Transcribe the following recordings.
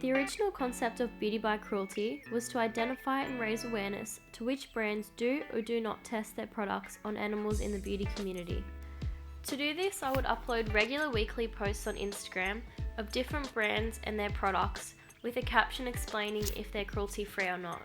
The original concept of beauty by cruelty was to identify and raise awareness to which brands do or do not test their products on animals in the beauty community. To do this, I would upload regular weekly posts on Instagram of different brands and their products with a caption explaining if they're cruelty-free or not.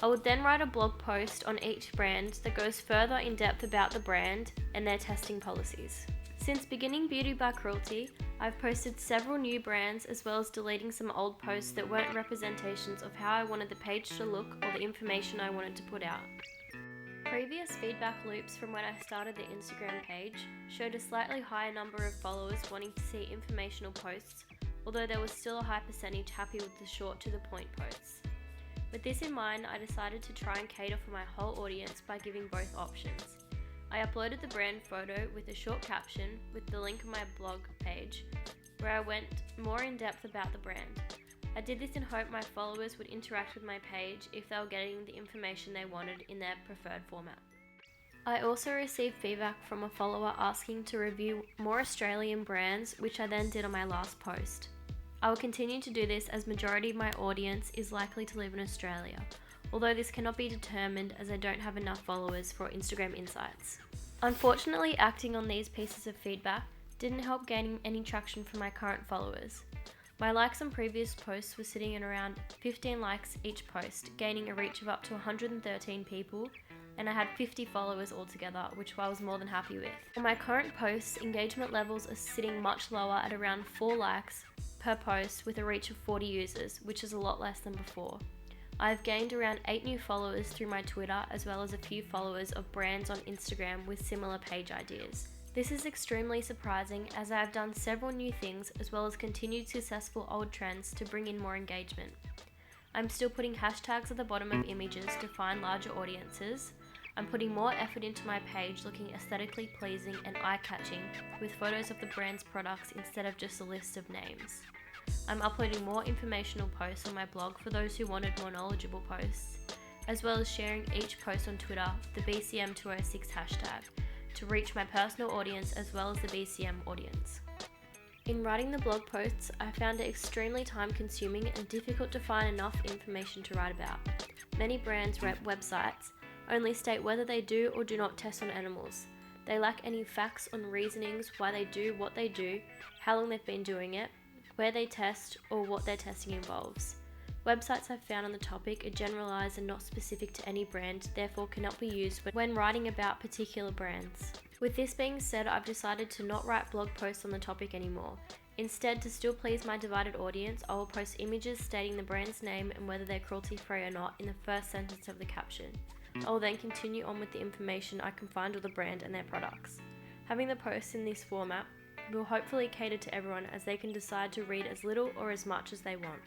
I would then write a blog post on each brand that goes further in depth about the brand and their testing policies. Since beginning Beauty by Cruelty, I've posted several new brands as well as deleting some old posts that weren't representations of how I wanted the page to look or the information I wanted to put out. Previous feedback loops from when I started the Instagram page showed a slightly higher number of followers wanting to see informational posts, although there was still a high percentage happy with the short to the point posts. With this in mind, I decided to try and cater for my whole audience by giving both options. I uploaded the brand photo with a short caption with the link on my blog page, where I went more in depth about the brand. I did this in hope my followers would interact with my page if they were getting the information they wanted in their preferred format. I also received feedback from a follower asking to review more Australian brands, which I then did on my last post. I will continue to do this as majority of my audience is likely to live in Australia, although this cannot be determined as I don't have enough followers for Instagram Insights. Unfortunately, acting on these pieces of feedback didn't help gaining any traction from my current followers. My likes on previous posts were sitting at around 15 likes each post, gaining a reach of up to 113 people, and I had 50 followers altogether, which I was more than happy with. On my current posts, engagement levels are sitting much lower at around 4 likes per post with a reach of 40 users, which is a lot less than before. I have gained around 8 new followers through my Twitter, as well as a few followers of brands on Instagram with similar page ideas. This is extremely surprising as I have done several new things as well as continued successful old trends to bring in more engagement. I'm still putting hashtags at the bottom of images to find larger audiences. I'm putting more effort into my page looking aesthetically pleasing and eye-catching with photos of the brand's products instead of just a list of names. I'm uploading more informational posts on my blog for those who wanted more knowledgeable posts, as well as sharing each post on Twitter with the BCM206 hashtag to reach my personal audience as well as the BCM audience. In writing the blog posts, I found it extremely time-consuming and difficult to find enough information to write about. Many brands' websites only state whether they do or do not test on animals. They lack any facts on reasonings why they do what they do, how long they've been doing it, where they test, or what their testing involves. Websites I've found on the topic are generalised and not specific to any brand, therefore cannot be used when writing about particular brands. With this being said, I've decided to not write blog posts on the topic anymore. Instead, to still please my divided audience, I will post images stating the brand's name and whether they're cruelty-free or not in the first sentence of the caption. I will then continue on with the information I can find of the brand and their products. Having the posts in this format will hopefully cater to everyone as they can decide to read as little or as much as they want.